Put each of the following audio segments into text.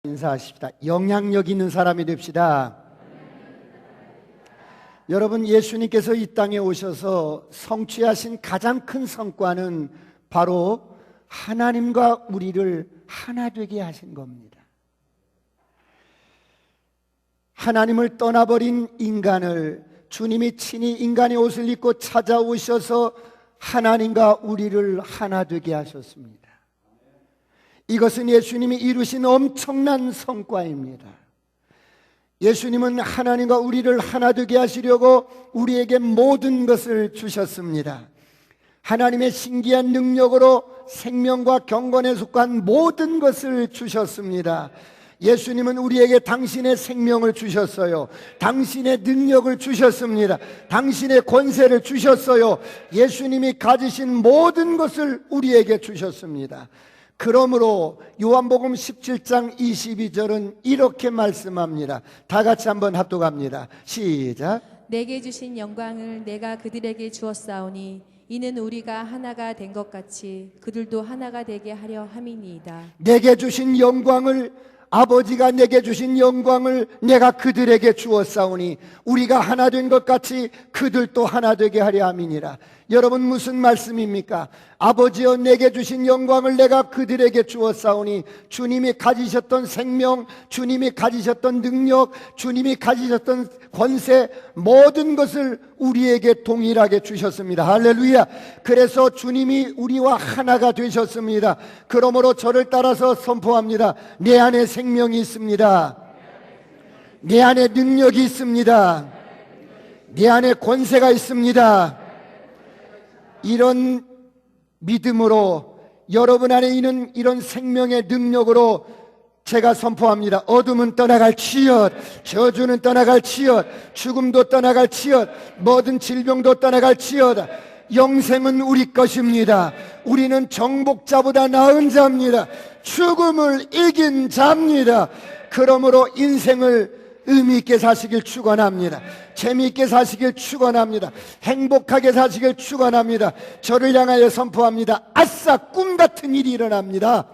인사하십시다. 영향력 있는 사람이 됩시다. 여러분, 예수님께서 이 땅에 오셔서 성취하신 가장 큰 성과는 바로 하나님과 우리를 하나 되게 하신 겁니다. 하나님을 떠나버린 인간을 주님이 친히 인간의 옷을 입고 찾아오셔서 하나님과 우리를 하나 되게 하셨습니다. 이것은 예수님이 이루신 엄청난 성과입니다. 예수님은 하나님과 우리를 하나 되게 하시려고 우리에게 모든 것을 주셨습니다. 하나님의 신기한 능력으로 생명과 경건에 속한 모든 것을 주셨습니다. 예수님은 우리에게 당신의 생명을 주셨어요. 당신의 능력을 주셨습니다. 당신의 권세를 주셨어요. 예수님이 가지신 모든 것을 우리에게 주셨습니다. 그러므로 요한복음 17장 22절은 이렇게 말씀합니다. 다 같이 한번 합독합니다. 시작. 내게 주신 영광을 내가 그들에게 주었사오니 이는 우리가 하나가 된 것 같이 그들도 하나가 되게 하려 함이니이다. 내게 주신 영광을, 아버지가 내게 주신 영광을 내가 그들에게 주었사오니 우리가 하나 된 것 같이 그들도 하나 되게 하려 함이니라. 여러분, 무슨 말씀입니까? 아버지여, 내게 주신 영광을 내가 그들에게 주었사오니 주님이 가지셨던 생명, 주님이 가지셨던 능력, 주님이 가지셨던 권세, 모든 것을 우리에게 동일하게 주셨습니다. 할렐루야. 그래서 주님이 우리와 하나가 되셨습니다. 그러므로 저를 따라서 선포합니다. 내 안에 생명이 있습니다. 내 안에 능력이 있습니다. 내 안에 권세가 있습니다. 이런 믿음으로, 여러분 안에 있는 이런 생명의 능력으로 제가 선포합니다. 어둠은 떠나갈지어다. 저주는 떠나갈지어다. 죽음도 떠나갈지어다. 모든 질병도 떠나갈지어다. 영생은 우리 것입니다. 우리는 정복자보다 나은 자입니다. 죽음을 이긴 자입니다. 그러므로 인생을 의미 있게 사시길 축원합니다. 재미있게 사시길 축원합니다. 행복하게 사시길 축원합니다. 저를 향하여 선포합니다. 아싸, 꿈 같은 일이 일어납니다.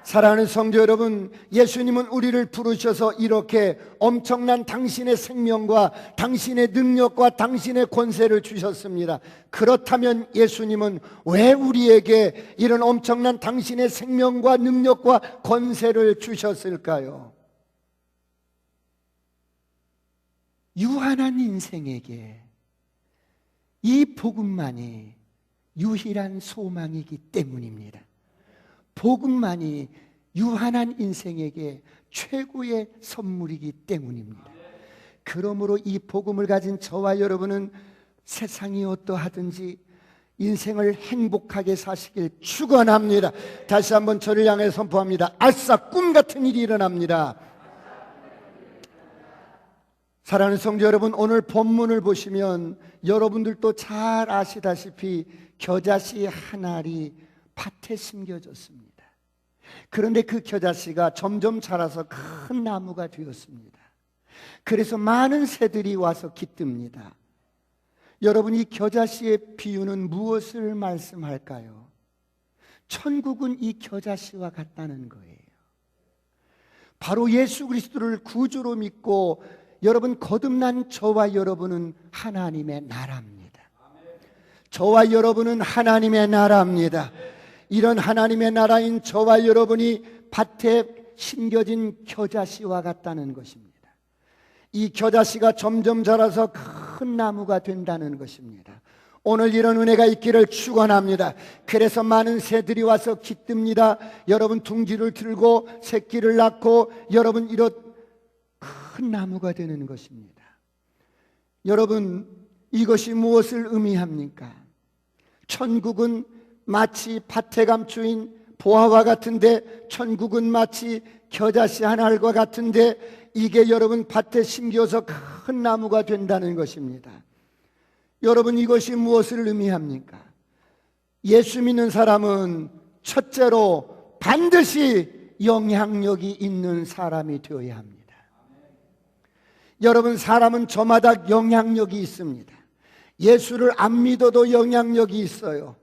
사랑하는 성도 여러분, 예수님은 우리를 부르셔서 이렇게 엄청난 당신의 생명과 당신의 능력과 당신의 권세를 주셨습니다. 그렇다면 예수님은 왜 우리에게 이런 엄청난 당신의 생명과 능력과 권세를 주셨을까요? 유한한 인생에게 이 복음만이 유일한 소망이기 때문입니다. 복음만이 유한한 인생에게 최고의 선물이기 때문입니다. 그러므로 이 복음을 가진 저와 여러분은 세상이 어떠하든지 인생을 행복하게 사시길 축원합니다. 다시 한번 저를 향해 선포합니다. 아싸, 꿈 같은 일이 일어납니다. 사랑하는 성도 여러분, 오늘 본문을 보시면 여러분들도 잘 아시다시피 겨자씨 한 알이 밭에 심겨졌습니다. 그런데 그 겨자씨가 점점 자라서 큰 나무가 되었습니다. 그래서 많은 새들이 와서 깃듭니다. 여러분, 이 겨자씨의 비유는 무엇을 말씀할까요? 천국은 이 겨자씨와 같다는 거예요. 바로 예수 그리스도를 구주로 믿고 여러분, 거듭난 저와 여러분은 하나님의 나라입니다. 저와 여러분은 하나님의 나라입니다. 이런 하나님의 나라인 저와 여러분이 밭에 심겨진 겨자씨와 같다는 것입니다. 이 겨자씨가 점점 자라서 큰 나무가 된다는 것입니다. 오늘 이런 은혜가 있기를 축원합니다. 그래서 많은 새들이 와서 깃듭니다. 여러분, 둥지를 들고 새끼를 낳고 여러분 이런 큰 나무가 되는 것입니다. 여러분, 이것이 무엇을 의미합니까? 천국은 마치 밭에 감추인 보화와 같은데, 천국은 마치 겨자씨 한 알과 같은데, 이게 여러분 밭에 심겨서 큰 나무가 된다는 것입니다. 여러분, 이것이 무엇을 의미합니까? 예수 믿는 사람은 첫째로 반드시 영향력이 있는 사람이 되어야 합니다. 여러분, 사람은 저마다 영향력이 있습니다. 예수를 안 믿어도 영향력이 있어요.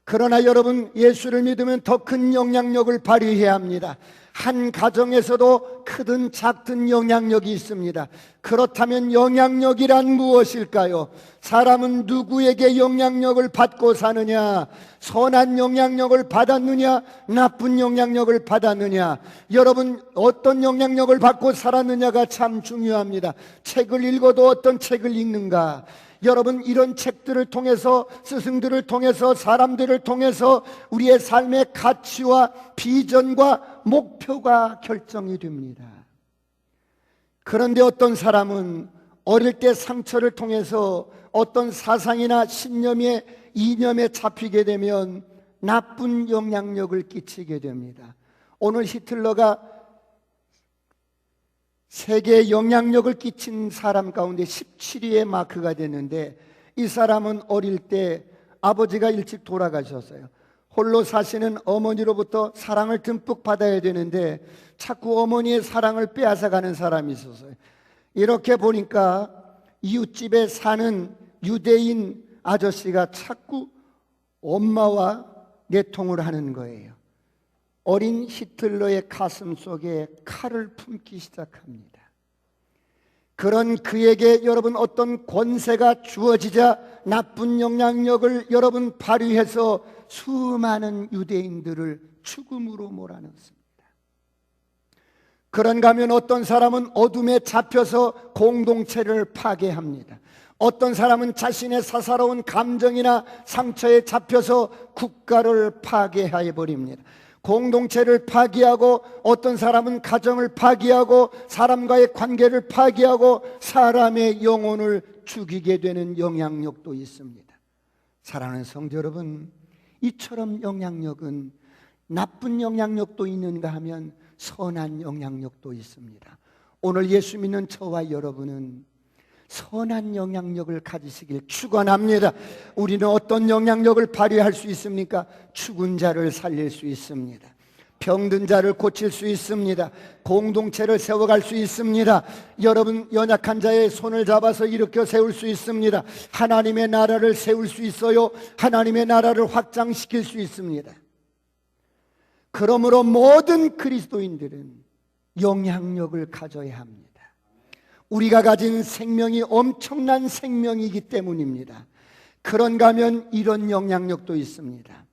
그러나 여러분, 예수를 믿으면 더 큰 영향력을 발휘해야 합니다. 한 가정에서도 크든 작든 영향력이 있습니다. 그렇다면 영향력이란 무엇일까요? 사람은 누구에게 영향력을 받고 사느냐? 선한 영향력을 받았느냐? 나쁜 영향력을 받았느냐? 여러분, 어떤 영향력을 받고 살았느냐가 참 중요합니다. 책을 읽어도 어떤 책을 읽는가? 여러분, 이런 책들을 통해서, 스승들을 통해서, 사람들을 통해서 우리의 삶의 가치와 비전과 목표가 결정이 됩니다. 그런데 어떤 사람은 어릴 때 상처를 통해서 어떤 사상이나 신념에, 이념에 잡히게 되면 나쁜 영향력을 끼치게 됩니다. 오늘 히틀러가 세계에 영향력을 끼친 사람 가운데 17위의 마크가 됐는데, 이 사람은 어릴 때 아버지가 일찍 돌아가셨어요. 홀로 사시는 어머니로부터 사랑을 듬뿍 받아야 되는데 자꾸 어머니의 사랑을 빼앗아가는 사람이 있었어요. 이렇게 보니까 이웃집에 사는 유대인 아저씨가 자꾸 엄마와 내통을 하는 거예요. 어린 히틀러의 가슴 속에 칼을 품기 시작합니다. 그런 그에게 여러분 어떤 권세가 주어지자 나쁜 영향력을 여러분 발휘해서 수많은 유대인들을 죽음으로 몰아넣습니다. 그런가 하면 어떤 사람은 어둠에 잡혀서 공동체를 파괴합니다. 어떤 사람은 자신의 사사로운 감정이나 상처에 잡혀서 국가를 파괴해버립니다. 공동체를 파괴하고, 어떤 사람은 가정을 파괴하고, 사람과의 관계를 파괴하고, 사람의 영혼을 죽이게 되는 영향력도 있습니다. 사랑하는 성도 여러분, 이처럼 영향력은 나쁜 영향력도 있는가 하면 선한 영향력도 있습니다. 오늘 예수 믿는 저와 여러분은 선한 영향력을 가지시길 축원합니다. 우리는 어떤 영향력을 발휘할 수 있습니까? 죽은 자를 살릴 수 있습니다. 병든 자를 고칠 수 있습니다. 공동체를 세워갈 수 있습니다. 여러분, 연약한 자의 손을 잡아서 일으켜 세울 수 있습니다. 하나님의 나라를 세울 수 있어요. 하나님의 나라를 확장시킬 수 있습니다. 그러므로 모든 그리스도인들은 영향력을 가져야 합니다. 우리가 가진 생명이 엄청난 생명이기 때문입니다. 그런가 하면 이런 영향력도 있습니다.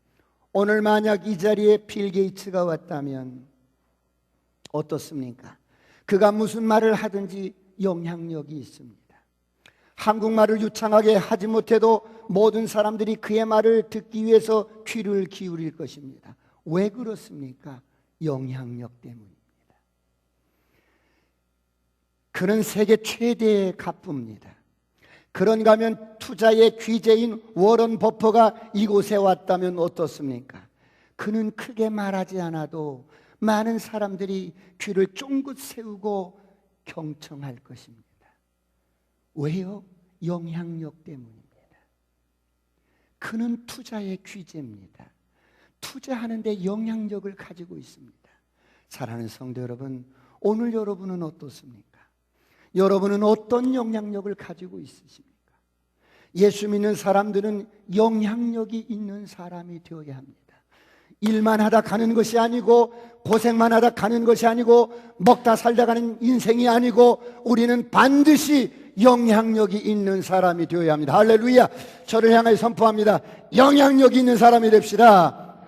오늘 만약 이 자리에 빌 게이츠가 왔다면 어떻습니까? 그가 무슨 말을 하든지 영향력이 있습니다. 한국말을 유창하게 하지 못해도 모든 사람들이 그의 말을 듣기 위해서 귀를 기울일 것입니다. 왜 그렇습니까? 영향력 때문입니다. 그는 세계 최대의 갑부입니다. 그런가 하면 투자의 귀재인 워런 버퍼가 이곳에 왔다면 어떻습니까? 그는 크게 말하지 않아도 많은 사람들이 귀를 쫑긋 세우고 경청할 것입니다. 왜요? 영향력 때문입니다. 그는 투자의 귀재입니다. 투자하는데 영향력을 가지고 있습니다. 사랑하는 성도 여러분, 오늘 여러분은 어떻습니까? 여러분은 어떤 영향력을 가지고 있으십니까? 예수 믿는 사람들은 영향력이 있는 사람이 되어야 합니다. 일만 하다 가는 것이 아니고, 고생만 하다 가는 것이 아니고, 먹다 살다 가는 인생이 아니고, 우리는 반드시 영향력이 있는 사람이 되어야 합니다. 할렐루야. 저를 향하여 선포합니다. 영향력이 있는 사람이 됩시다.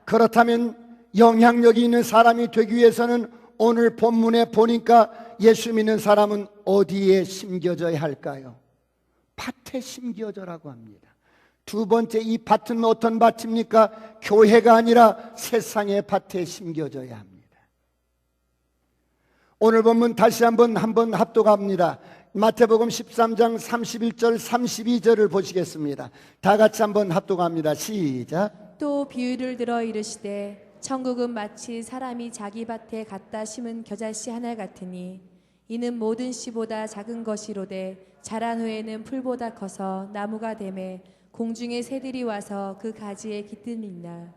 그렇다면 영향력이 있는 사람이 되기 위해서는 오늘 본문에 보니까 예수 믿는 사람은 어디에 심겨져야 할까요? 밭에 심겨져라고 합니다. 두 번째, 이 밭은 어떤 밭입니까? 교회가 아니라 세상의 밭에 심겨져야 합니다. 오늘 본문 다시 한번 합독합니다. 마태복음 13장 31절 32절을 보시겠습니다. 다 같이 한번 합독합니다. 시작. 또 비유를 들어 이르시되 천국은 마치 사람이 자기 밭에 갖다 심은 겨자씨 하나 같으니 이는 모든 씨보다 작은 것이로되 자란 후에는 풀보다 커서 나무가 되매 공중의 새들이 와서 그 가지에 깃듭니다.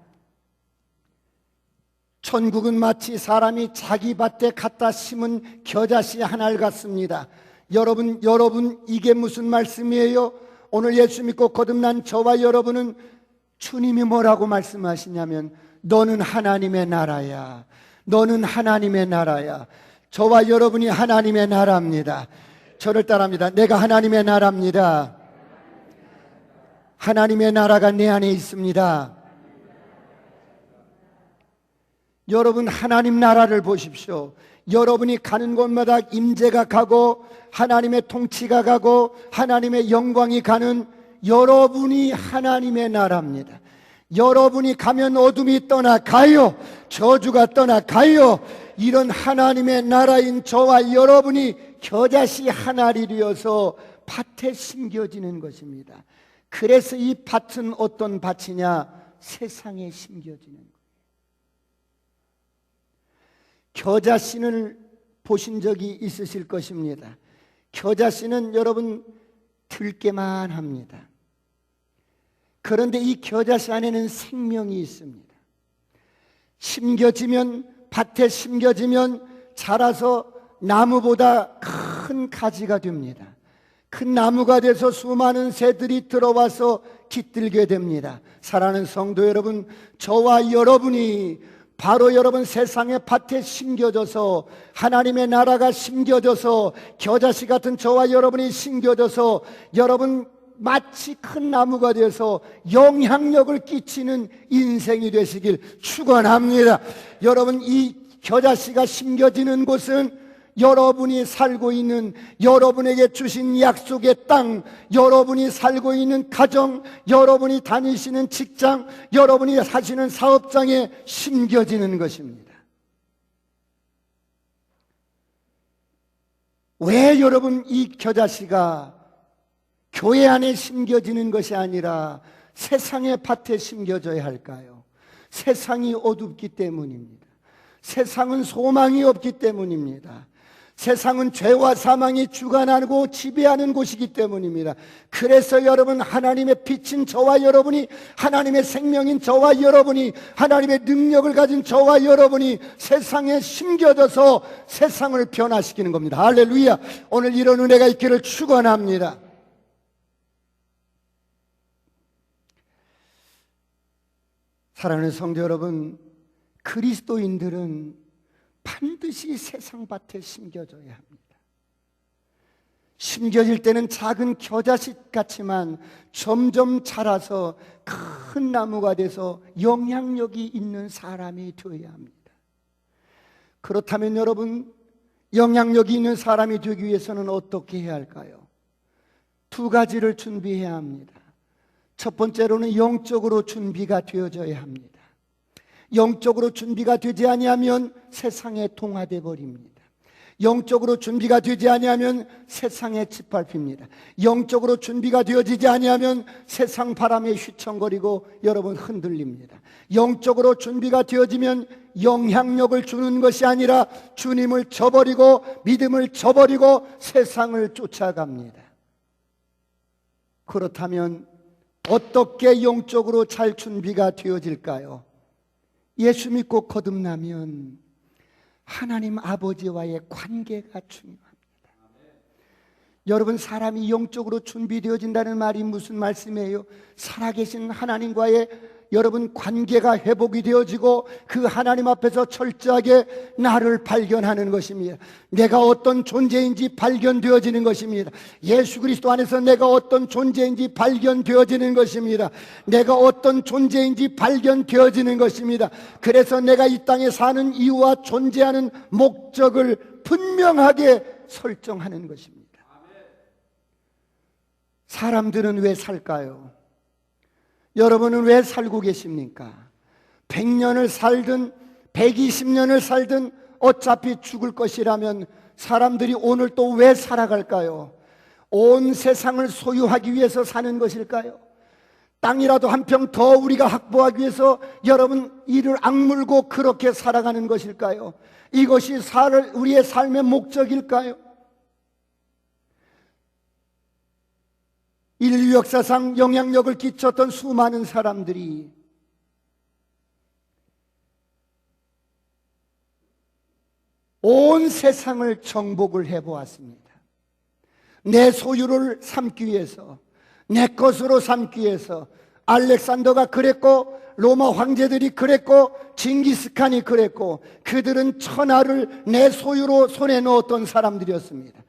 천국은 마치 사람이 자기 밭에 갖다 심은 겨자씨 하나 같습니다. 여러분, 이게 무슨 말씀이에요? 오늘 예수 믿고 거듭난 저와 여러분은 주님이 뭐라고 말씀하시냐면 너는 하나님의 나라야. 너는 하나님의 나라야. 저와 여러분이 하나님의 나라입니다. 저를 따라합니다. 내가 하나님의 나라입니다. 하나님의 나라가 내 안에 있습니다. 여러분 하나님 나라를 보십시오. 여러분이 가는 곳마다 임재가 가고 하나님의 통치가 가고 하나님의 영광이 가는 여러분이 하나님의 나라입니다. 여러분이 가면 어둠이 떠나가요. 저주가 떠나가요. 이런 하나님의 나라인 저와 여러분이 겨자씨 하나를 이어서 밭에 심겨지는 것입니다. 그래서 이 밭은 어떤 밭이냐? 세상에 심겨지는 거예요. 겨자씨를 보신 적이 있으실 것입니다. 겨자씨는 여러분 들깨만 합니다. 그런데 이 겨자씨 안에는 생명이 있습니다. 심겨지면, 밭에 심겨지면 자라서 나무보다 큰 가지가 됩니다. 큰 나무가 돼서 수많은 새들이 들어와서 깃들게 됩니다. 사랑하는 성도 여러분, 저와 여러분이 바로 여러분 세상의 밭에 심겨져서 하나님의 나라가 심겨져서 겨자씨 같은 저와 여러분이 심겨져서 여러분 마치 큰 나무가 되어서 영향력을 끼치는 인생이 되시길 축원합니다. 여러분 이 겨자씨가 심겨지는 곳은 여러분이 살고 있는, 여러분에게 주신 약속의 땅, 여러분이 살고 있는 가정, 여러분이 다니시는 직장, 여러분이 하시는 사업장에 심겨지는 것입니다. 왜 여러분 이 겨자씨가 교회 안에 심겨지는 것이 아니라 세상의 밭에 심겨져야 할까요? 세상이 어둡기 때문입니다. 세상은 소망이 없기 때문입니다. 세상은 죄와 사망이 주관하고 지배하는 곳이기 때문입니다. 그래서 여러분 하나님의 빛인 저와 여러분이, 하나님의 생명인 저와 여러분이, 하나님의 능력을 가진 저와 여러분이 세상에 심겨져서 세상을 변화시키는 겁니다. 할렐루야. 오늘 이런 은혜가 있기를 축원합니다. 사랑하는 성도 여러분, 그리스도인들은 반드시 세상 밭에 심겨져야 합니다. 심겨질 때는 작은 겨자씨 같지만 점점 자라서 큰 나무가 돼서 영향력이 있는 사람이 되어야 합니다. 그렇다면 여러분, 영향력이 있는 사람이 되기 위해서는 어떻게 해야 할까요? 두 가지를 준비해야 합니다. 첫 번째로는 영적으로 준비가 되어져야 합니다. 영적으로 준비가 되지 아니하면 세상에 동화돼 버립니다. 영적으로 준비가 되지 아니하면 세상에 짓밟힙니다. 영적으로 준비가 되어지지 아니하면 세상 바람에 휘청거리고 여러분 흔들립니다. 영적으로 준비가 되어지면 영향력을 주는 것이 아니라 주님을 저버리고 믿음을 저버리고 세상을 쫓아갑니다. 그렇다면 어떻게 영적으로 잘 준비가 되어질까요? 예수 믿고 거듭나면 하나님 아버지와의 관계가 중요합니다. 여러분, 사람이 영적으로 준비되어진다는 말이 무슨 말씀이에요? 살아계신 하나님과의 여러분 관계가 회복이 되어지고 그 하나님 앞에서 철저하게 나를 발견하는 것입니다. 내가 어떤 존재인지 발견되어지는 것입니다. 예수 그리스도 안에서 내가 어떤 존재인지 발견되어지는 것입니다. 내가 어떤 존재인지 발견되어지는 것입니다. 그래서 내가 이 땅에 사는 이유와 존재하는 목적을 분명하게 설정하는 것입니다. 사람들은 왜 살까요? 여러분은 왜 살고 계십니까? 100년을 살든 120년을 살든 어차피 죽을 것이라면 사람들이 오늘 또 왜 살아갈까요? 온 세상을 소유하기 위해서 사는 것일까요? 땅이라도 한 평 더 우리가 확보하기 위해서 여러분 이를 악물고 그렇게 살아가는 것일까요? 이것이 우리의 삶의 목적일까요? 인류 역사상 영향력을 끼쳤던 수많은 사람들이 온 세상을 정복을 해보았습니다. 내 소유를 삼기 위해서, 내 것으로 삼기 위해서 알렉산더가 그랬고 로마 황제들이 그랬고 징기스칸이 그랬고 그들은 천하를 내 소유로 손에 넣었던 사람들이었습니다.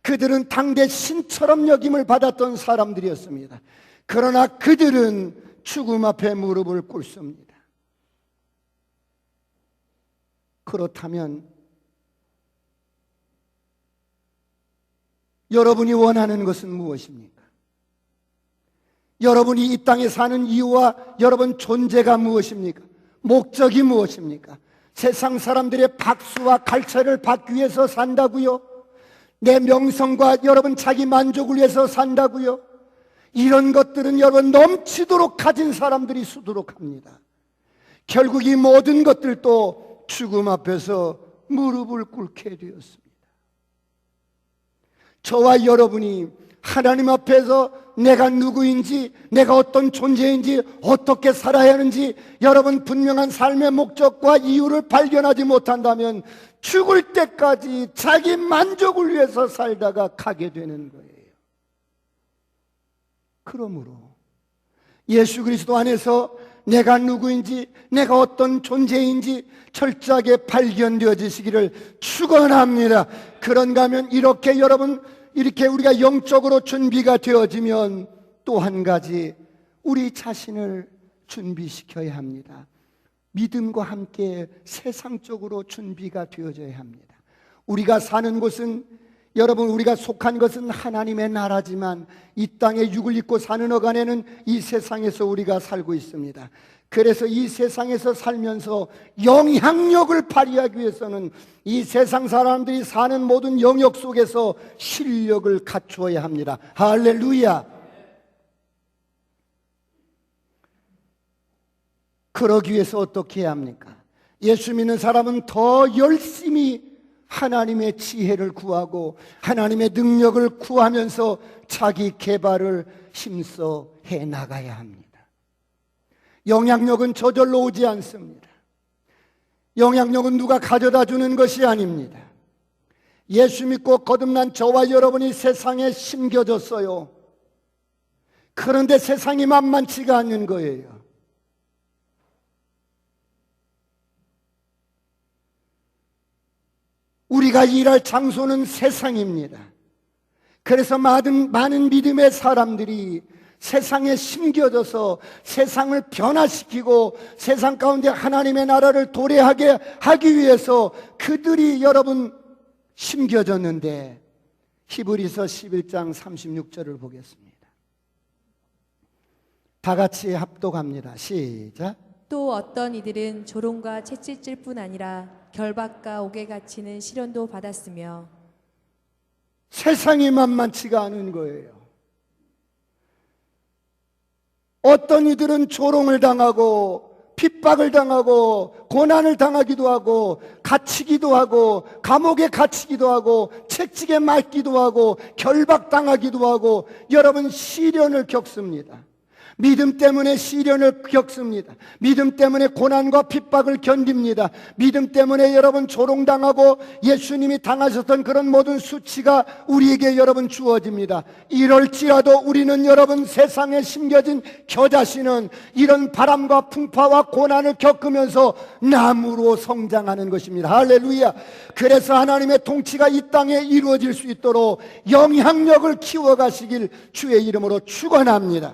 그들은 당대 신처럼 여김을 받았던 사람들이었습니다. 그러나 그들은 죽음 앞에 무릎을 꿇습니다. 그렇다면 여러분이 원하는 것은 무엇입니까? 여러분이 이 땅에 사는 이유와 여러분 존재가 무엇입니까? 목적이 무엇입니까? 세상 사람들의 박수와 갈채를 받기 위해서 산다고요? 내 명성과 여러분 자기 만족을 위해서 산다고요? 이런 것들은 여러분 넘치도록 가진 사람들이 수두룩합니다. 결국 이 모든 것들도 죽음 앞에서 무릎을 꿇게 되었습니다. 저와 여러분이 하나님 앞에서 내가 누구인지, 내가 어떤 존재인지, 어떻게 살아야 하는지 여러분 분명한 삶의 목적과 이유를 발견하지 못한다면 죽을 때까지 자기 만족을 위해서 살다가 가게 되는 거예요. 그러므로 예수 그리스도 안에서 내가 누구인지, 내가 어떤 존재인지 철저하게 발견되어지시기를 축원합니다. 그런가 하면 이렇게 여러분, 이렇게 우리가 영적으로 준비가 되어지면 또 한 가지 우리 자신을 준비시켜야 합니다. 믿음과 함께 세상적으로 준비가 되어져야 합니다. 우리가 사는 곳은, 여러분, 우리가 속한 것은 하나님의 나라지만 이 땅에 육을 입고 사는 어간에는 이 세상에서 우리가 살고 있습니다. 그래서 이 세상에서 살면서 영향력을 발휘하기 위해서는 이 세상 사람들이 사는 모든 영역 속에서 실력을 갖추어야 합니다. 할렐루야. 그러기 위해서 어떻게 해야 합니까? 예수 믿는 사람은 더 열심히 하나님의 지혜를 구하고 하나님의 능력을 구하면서 자기 개발을 힘써 해 나가야 합니다. 영향력은 저절로 오지 않습니다. 영향력은 누가 가져다 주는 것이 아닙니다. 예수 믿고 거듭난 저와 여러분이 세상에 심겨졌어요. 그런데 세상이 만만치가 않는 거예요. 우리가 일할 장소는 세상입니다. 그래서 많은 믿음의 사람들이 세상에 심겨져서 세상을 변화시키고 세상 가운데 하나님의 나라를 도래하게 하기 위해서 그들이 여러분 심겨졌는데, 히브리서 11장 36절을 보겠습니다. 다 같이 합독합니다. 시작. 또 어떤 이들은 조롱과 채찍질 뿐 아니라 결박과 옥에 갇히는 시련도 받았으며. 세상이 만만치가 않은 거예요. 어떤 이들은 조롱을 당하고 핍박을 당하고 고난을 당하기도 하고 갇히기도 하고 감옥에 갇히기도 하고 채찍에 맞기도 하고 결박당하기도 하고 여러분 시련을 겪습니다. 믿음 때문에 시련을 겪습니다. 믿음 때문에 고난과 핍박을 견딥니다. 믿음 때문에 여러분 조롱당하고 예수님이 당하셨던 그런 모든 수치가 우리에게 여러분 주어집니다. 이럴지라도 우리는 여러분 세상에 심겨진 저 자신은 이런 바람과 풍파와 고난을 겪으면서 나무로 성장하는 것입니다. 할렐루야. 그래서 하나님의 통치가 이 땅에 이루어질 수 있도록 영향력을 키워가시길 주의 이름으로 축원합니다.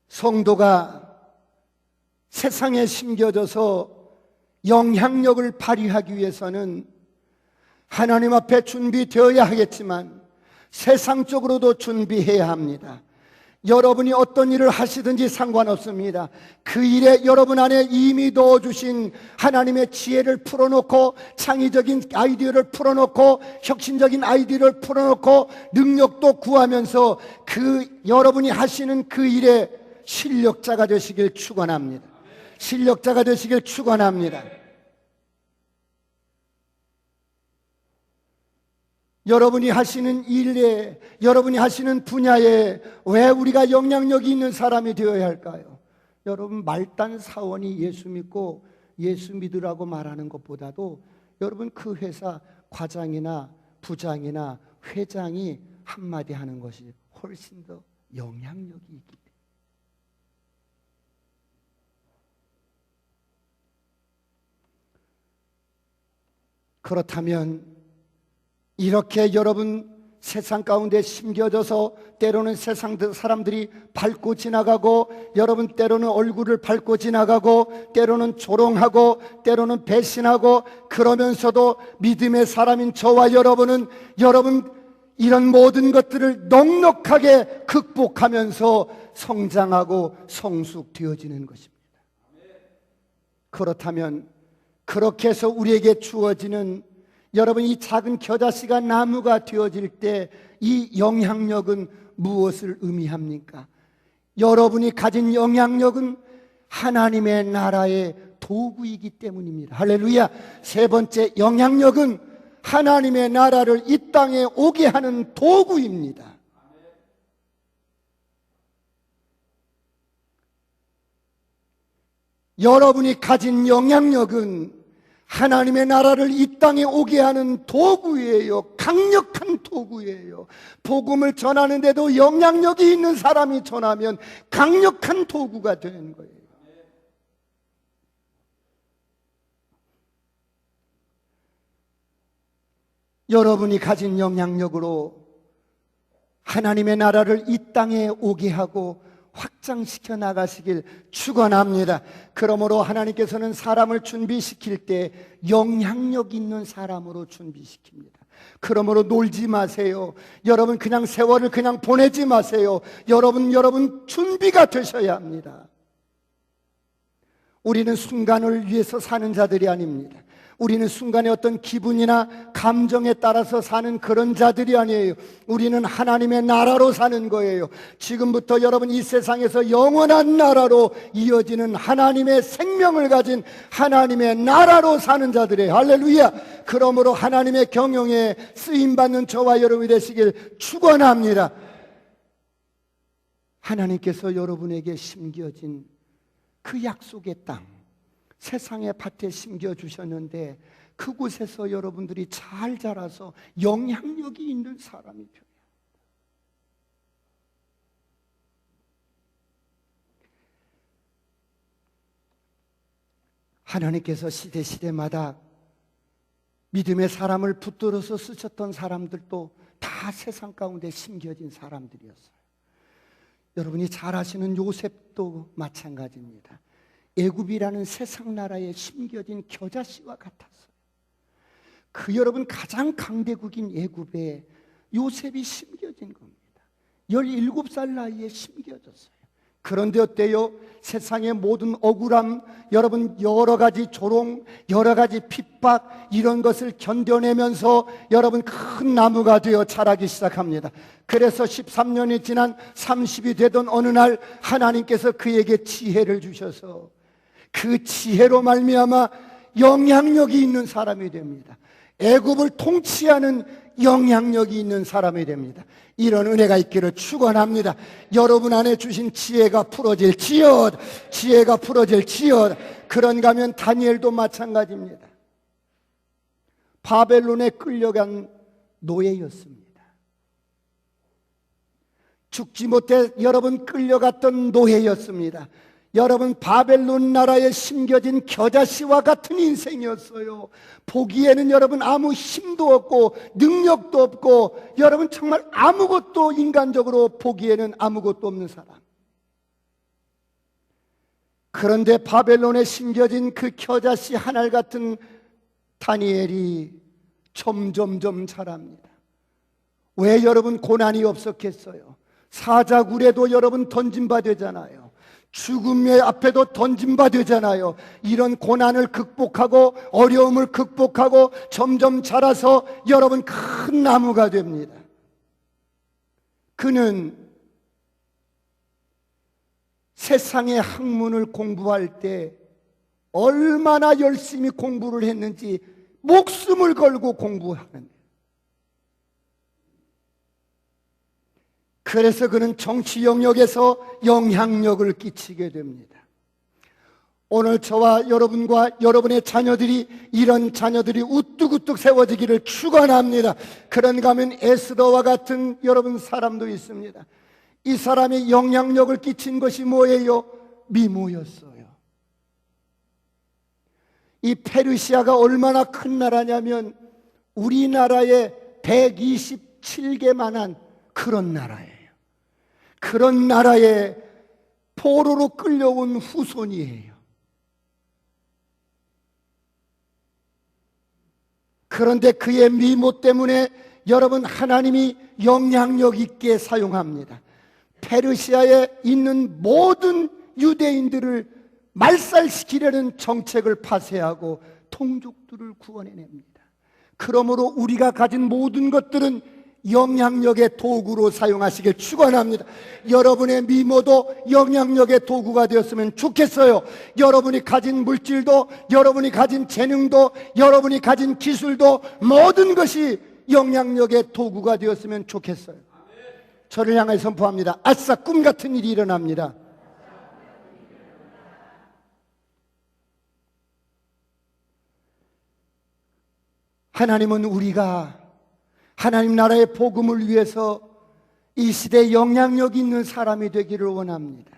성도가 세상에 심겨져서 영향력을 발휘하기 위해서는 하나님 앞에 준비되어야 하겠지만 세상적으로도 준비해야 합니다. 여러분이 어떤 일을 하시든지 상관없습니다. 그 일에 여러분 안에 이미 넣어주신 하나님의 지혜를 풀어놓고 창의적인 아이디어를 풀어놓고 혁신적인 아이디어를 풀어놓고 능력도 구하면서 그 여러분이 하시는 그 일에 실력자가 되시길 축원합니다. 실력자가 되시길 축원합니다. 여러분이 하시는 일에, 여러분이 하시는 분야에 왜 우리가 영향력이 있는 사람이 되어야 할까요? 여러분, 말단 사원이 예수 믿고 예수 믿으라고 말하는 것보다도 여러분 그 회사, 과장이나 부장이나 회장이 한마디 하는 것이 훨씬 더 영향력이 있기 때문에. 그렇다면 이렇게 여러분 세상 가운데 심겨져서 때로는 세상 사람들이 밟고 지나가고, 여러분 때로는 얼굴을 밟고 지나가고, 때로는 조롱하고, 때로는 배신하고, 그러면서도 믿음의 사람인 저와 여러분은 여러분 이런 모든 것들을 넉넉하게 극복하면서 성장하고 성숙되어지는 것입니다. 그렇다면 그렇게 해서 우리에게 주어지는, 여러분 이 작은 겨자씨가 나무가 되어질 때 이 영향력은 무엇을 의미합니까? 여러분이 가진 영향력은 하나님의 나라의 도구이기 때문입니다. 할렐루야. 세 번째, 영향력은 하나님의 나라를 이 땅에 오게 하는 도구입니다. 여러분이 가진 영향력은 하나님의 나라를 이 땅에 오게 하는 도구예요. 강력한 도구예요. 복음을 전하는데도 영향력이 있는 사람이 전하면 강력한 도구가 되는 거예요. 여러분이 가진 영향력으로 하나님의 나라를 이 땅에 오게 하고 확장시켜 나가시길 축원합니다. 그러므로 하나님께서는 사람을 준비시킬 때 영향력 있는 사람으로 준비시킵니다. 그러므로 놀지 마세요. 여러분 그냥 세월을 그냥 보내지 마세요. 여러분 준비가 되셔야 합니다. 우리는 순간을 위해서 사는 자들이 아닙니다. 우리는 순간의 어떤 기분이나 감정에 따라서 사는 그런 자들이 아니에요. 우리는 하나님의 나라로 사는 거예요. 지금부터 여러분 이 세상에서 영원한 나라로 이어지는 하나님의 생명을 가진 하나님의 나라로 사는 자들이에요. 할렐루야. 그러므로 하나님의 경영에 쓰임받는 저와 여러분이 되시길 축원합니다. 하나님께서 여러분에게 심겨진 그 약속의 땅, 세상의 밭에 심겨주셨는데 그곳에서 여러분들이 잘 자라서 영향력이 있는 사람이 되어야 합니다. 하나님께서 시대마다 믿음의 사람을 붙들어서 쓰셨던 사람들도 다 세상 가운데 심겨진 사람들이었어요. 여러분이 잘 아시는 요셉도 마찬가지입니다. 애굽이라는 세상 나라에 심겨진 겨자씨와 같았어요. 그 여러분 가장 강대국인 애굽에 요셉이 심겨진 겁니다. 17살 나이에 심겨졌어요. 그런데 어때요? 세상의 모든 억울함, 여러분 여러 가지 조롱, 여러 가지 핍박, 이런 것을 견뎌내면서 여러분 큰 나무가 되어 자라기 시작합니다. 그래서 13년이 지난 30이 되던 어느 날 하나님께서 그에게 지혜를 주셔서 그 지혜로 말미암아 영향력이 있는 사람이 됩니다. 애굽을 통치하는 영향력이 있는 사람이 됩니다. 이런 은혜가 있기를 축원합니다. 여러분 안에 주신 지혜가 풀어질지어다. 지혜가 풀어질지어다. 그런가 하면 다니엘도 마찬가지입니다. 바벨론에 끌려간 노예였습니다. 죽지 못해 여러분 끌려갔던 노예였습니다. 여러분 바벨론 나라에 심겨진 겨자씨와 같은 인생이었어요. 보기에는 여러분 아무 힘도 없고 능력도 없고 여러분 정말 아무것도, 인간적으로 보기에는 아무것도 없는 사람. 그런데 바벨론에 심겨진 그 겨자씨 하늘 같은 다니엘이 점점점 자랍니다. 왜 여러분 고난이 없었겠어요? 사자굴에도 여러분 던짐바 되잖아요. 죽음의 앞에도 던짐바 되잖아요. 이런 고난을 극복하고 어려움을 극복하고 점점 자라서 여러분 큰 나무가 됩니다. 그는 세상의 학문을 공부할 때 얼마나 열심히 공부를 했는지 목숨을 걸고 공부하는, 그래서 그는 정치 영역에서 영향력을 끼치게 됩니다. 오늘 저와 여러분과 여러분의 자녀들이, 이런 자녀들이 우뚝우뚝 세워지기를 축원합니다. 그런가 하면 에스더와 같은 여러분 사람도 있습니다. 이 사람이 영향력을 끼친 것이 뭐예요? 미모였어요. 이 페르시아가 얼마나 큰 나라냐면 우리나라의 127개만한 그런 나라예요. 그런 나라에 포로로 끌려온 후손이에요. 그런데 그의 미모 때문에 여러분, 하나님이 영향력 있게 사용합니다. 페르시아에 있는 모든 유대인들을 말살시키려는 정책을 파쇄하고 통족들을 구원해냅니다. 그러므로 우리가 가진 모든 것들은 영향력의 도구로 사용하시길 축원합니다. 여러분의 미모도 영향력의 도구가 되었으면 좋겠어요. 여러분이 가진 물질도, 여러분이 가진 재능도, 여러분이 가진 기술도, 모든 것이 영향력의 도구가 되었으면 좋겠어요. 저를 향해 선포합니다. 아싸, 꿈 같은 일이 일어납니다. 하나님은 우리가 하나님 나라의 복음을 위해서 이 시대에 영향력 있는 사람이 되기를 원합니다.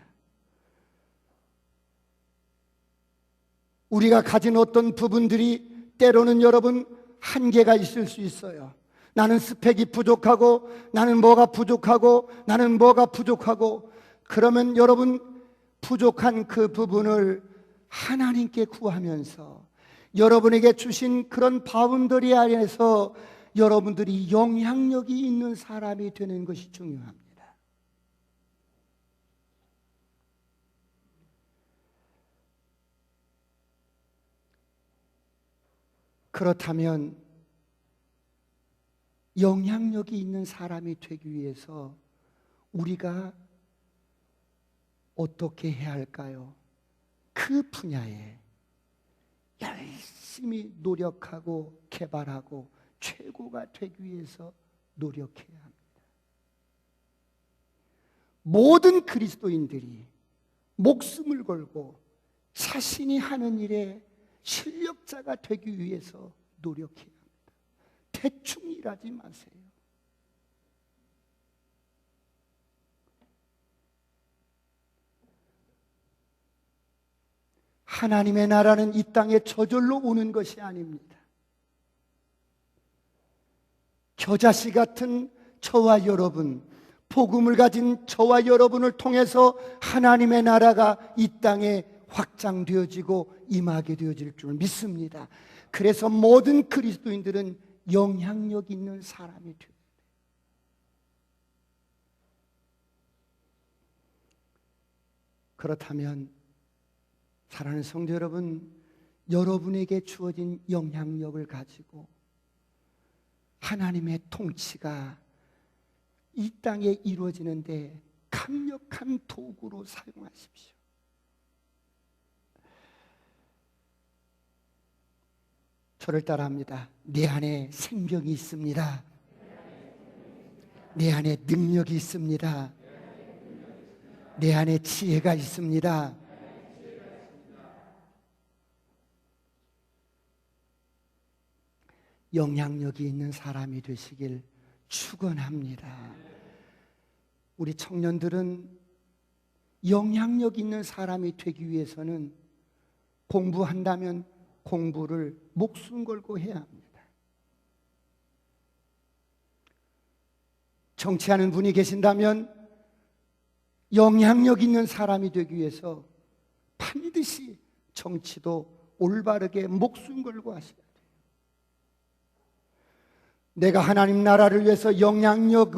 우리가 가진 어떤 부분들이 때로는 여러분 한계가 있을 수 있어요. 나는 스펙이 부족하고, 나는 뭐가 부족하고, 나는 뭐가 부족하고. 그러면 여러분, 부족한 그 부분을 하나님께 구하면서 여러분에게 주신 그런 바운더리 안에서 여러분들이 영향력이 있는 사람이 되는 것이 중요합니다. 그렇다면 영향력이 있는 사람이 되기 위해서 우리가 어떻게 해야 할까요? 그 분야에 열심히 노력하고 개발하고 최고가 되기 위해서 노력해야 합니다. 모든 그리스도인들이 목숨을 걸고 자신이 하는 일에 실력자가 되기 위해서 노력해야 합니다. 대충 일하지 마세요. 하나님의 나라는 이 땅에 저절로 오는 것이 아닙니다. 겨자씨 같은 저와 여러분, 복음을 가진 저와 여러분을 통해서 하나님의 나라가 이 땅에 확장되어지고 임하게 되어질 줄 믿습니다. 그래서 모든 그리스도인들은 영향력 있는 사람이 됩니다. 그렇다면 사랑하는 성도 여러분, 여러분에게 주어진 영향력을 가지고 하나님의 통치가 이 땅에 이루어지는데 강력한 도구로 사용하십시오. 저를 따라합니다. 내 안에 생명이 있습니다. 내 안에 능력이 있습니다. 내 안에 지혜가 있습니다. 영향력이 있는 사람이 되시길 축원합니다. 우리 청년들은 영향력 있는 사람이 되기 위해서는 공부한다면 공부를 목숨 걸고 해야 합니다. 정치하는 분이 계신다면 영향력 있는 사람이 되기 위해서 반드시 정치도 올바르게 목숨 걸고 하셔야 돼요. 내가 하나님 나라를 위해서 영향력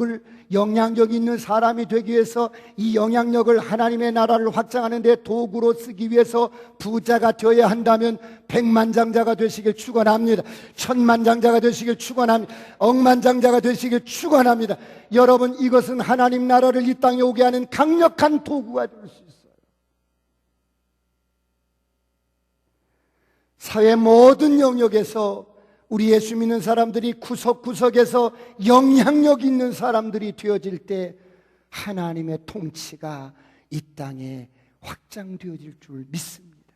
있는 사람이 되기 위해서 이 영향력을 하나님의 나라를 확장하는 데 도구로 쓰기 위해서 부자가 되어야 한다면 백만장자가 되시길 축원합니다. 천만장자가 되시길 축원합니다. 억만장자가 되시길 축원합니다. 여러분, 이것은 하나님 나라를 이 땅에 오게 하는 강력한 도구가 될 수 있어요. 사회 모든 영역에서 우리 예수 믿는 사람들이 구석구석에서 영향력 있는 사람들이 되어질 때 하나님의 통치가 이 땅에 확장되어질 줄 믿습니다.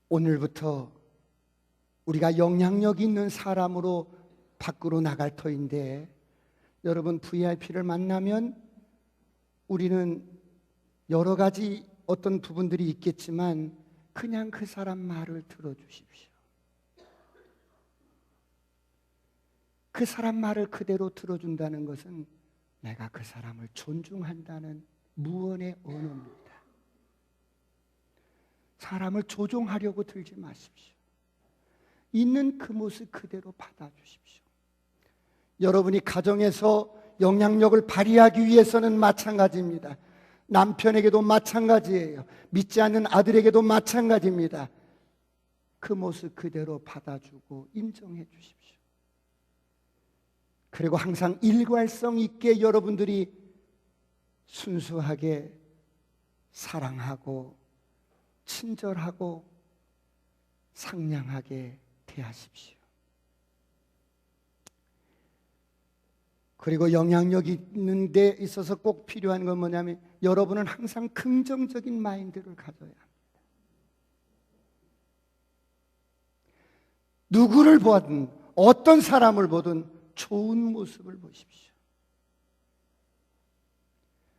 오늘부터 우리가 영향력 있는 사람으로 밖으로 나갈 터인데, 여러분 VIP를 만나면 우리는 여러 가지 어떤 부분들이 있겠지만 그냥 그 사람 말을 들어주십시오. 그 사람 말을 그대로 들어준다는 것은 내가 그 사람을 존중한다는 무언의 언어입니다. 사람을 조종하려고 들지 마십시오. 있는 그 모습 그대로 받아주십시오. 여러분이 가정에서 영향력을 발휘하기 위해서는 마찬가지입니다. 남편에게도 마찬가지예요. 믿지 않는 아들에게도 마찬가지입니다. 그 모습 그대로 받아주고 인정해 주십시오. 그리고 항상 일관성 있게 여러분들이 순수하게 사랑하고 친절하고 상냥하게 대하십시오. 그리고 영향력 있는 데 있어서 꼭 필요한 건 뭐냐면, 여러분은 항상 긍정적인 마인드를 가져야 합니다. 누구를 보든 어떤 사람을 보든 좋은 모습을 보십시오.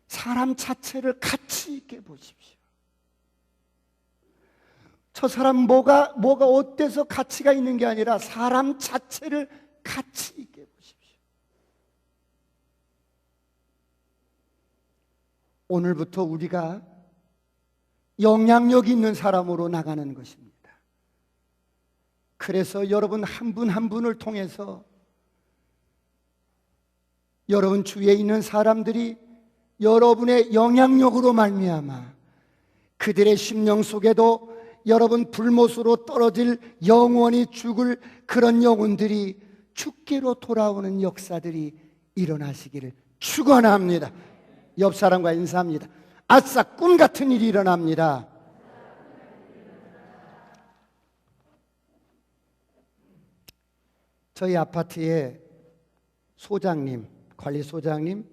사람 자체를 가치 있게 보십시오. 저 사람 뭐가 어때서 가치가 있는 게 아니라 사람 자체를 가치 있게 보십시오. 오늘부터 우리가 영향력 있는 사람으로 나가는 것입니다. 그래서 여러분 한 분 한 분을 통해서 여러분 주위에 있는 사람들이 여러분의 영향력으로 말미암아 그들의 심령 속에도 여러분 불못으로 떨어질 영원히 죽을 그런 영혼들이 주께로 돌아오는 역사들이 일어나시기를 축원합니다. 옆 사람과 인사합니다. 아싸, 꿈 같은 일이 일어납니다. 저희 아파트에 소장님, 관리소장님,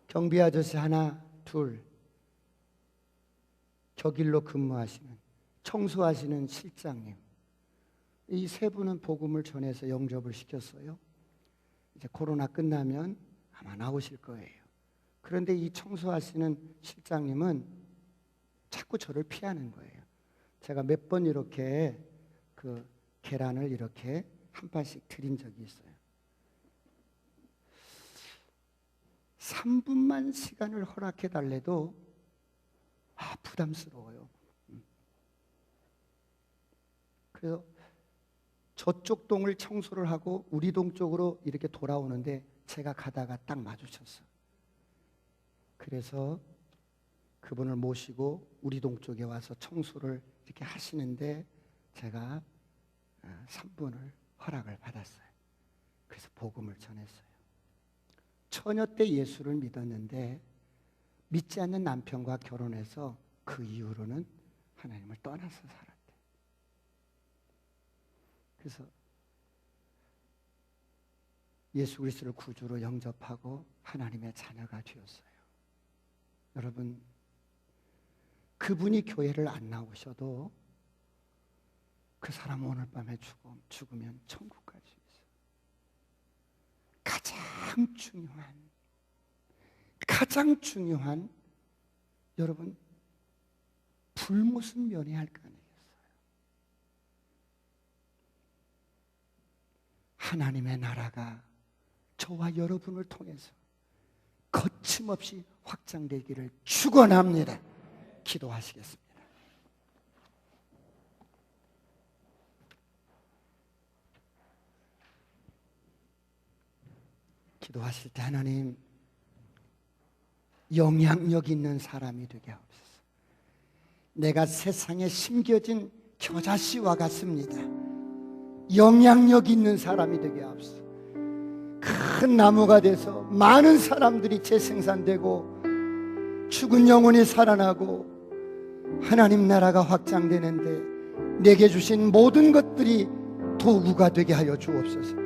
경비 아저씨 하나, 둘, 격일로 근무하시는, 청소하시는 실장님, 이 세 분은 복음을 전해서 영접을 시켰어요. 이제 코로나 끝나면 아마 나오실 거예요. 그런데 이 청소하시는 실장님은 자꾸 저를 피하는 거예요. 제가 몇 번 이렇게 그 계란을 이렇게 한 판씩 드린 적이 있어요. 3분만 시간을 허락해 달래도 부담스러워요. 그래서 저쪽 동을 청소를 하고 우리 동 쪽으로 이렇게 돌아오는데 제가 가다가 딱 마주쳤어요. 그래서 그분을 모시고 우리 동 쪽에 와서 청소를 이렇게 하시는데 제가 3분을 허락을 받았어요. 그래서 복음을 전했어요. 처녀 때 예수를 믿었는데 믿지 않는 남편과 결혼해서 그 이후로는 하나님을 떠나서 살았대. 그래서 예수 그리스도를 구주로 영접하고 하나님의 자녀가 되었어요. 여러분, 그분이 교회를 안 나오셔도 그 사람 오늘 밤에 죽으면 천국 갈 수 있어요. 가장 중요한 여러분, 불못은 면해야 할 거 아니겠어요? 하나님의 나라가 저와 여러분을 통해서 거침없이 확장되기를 축원합니다. 기도하시겠습니다. 기도하실 때 하나님, 영향력 있는 사람이 되게 하옵소서. 내가 세상에 심겨진 겨자씨와 같습니다. 영향력 있는 사람이 되게 하옵소서. 큰 나무가 돼서 많은 사람들이 재생산되고 죽은 영혼이 살아나고 하나님 나라가 확장되는데 내게 주신 모든 것들이 도구가 되게 하여 주옵소서.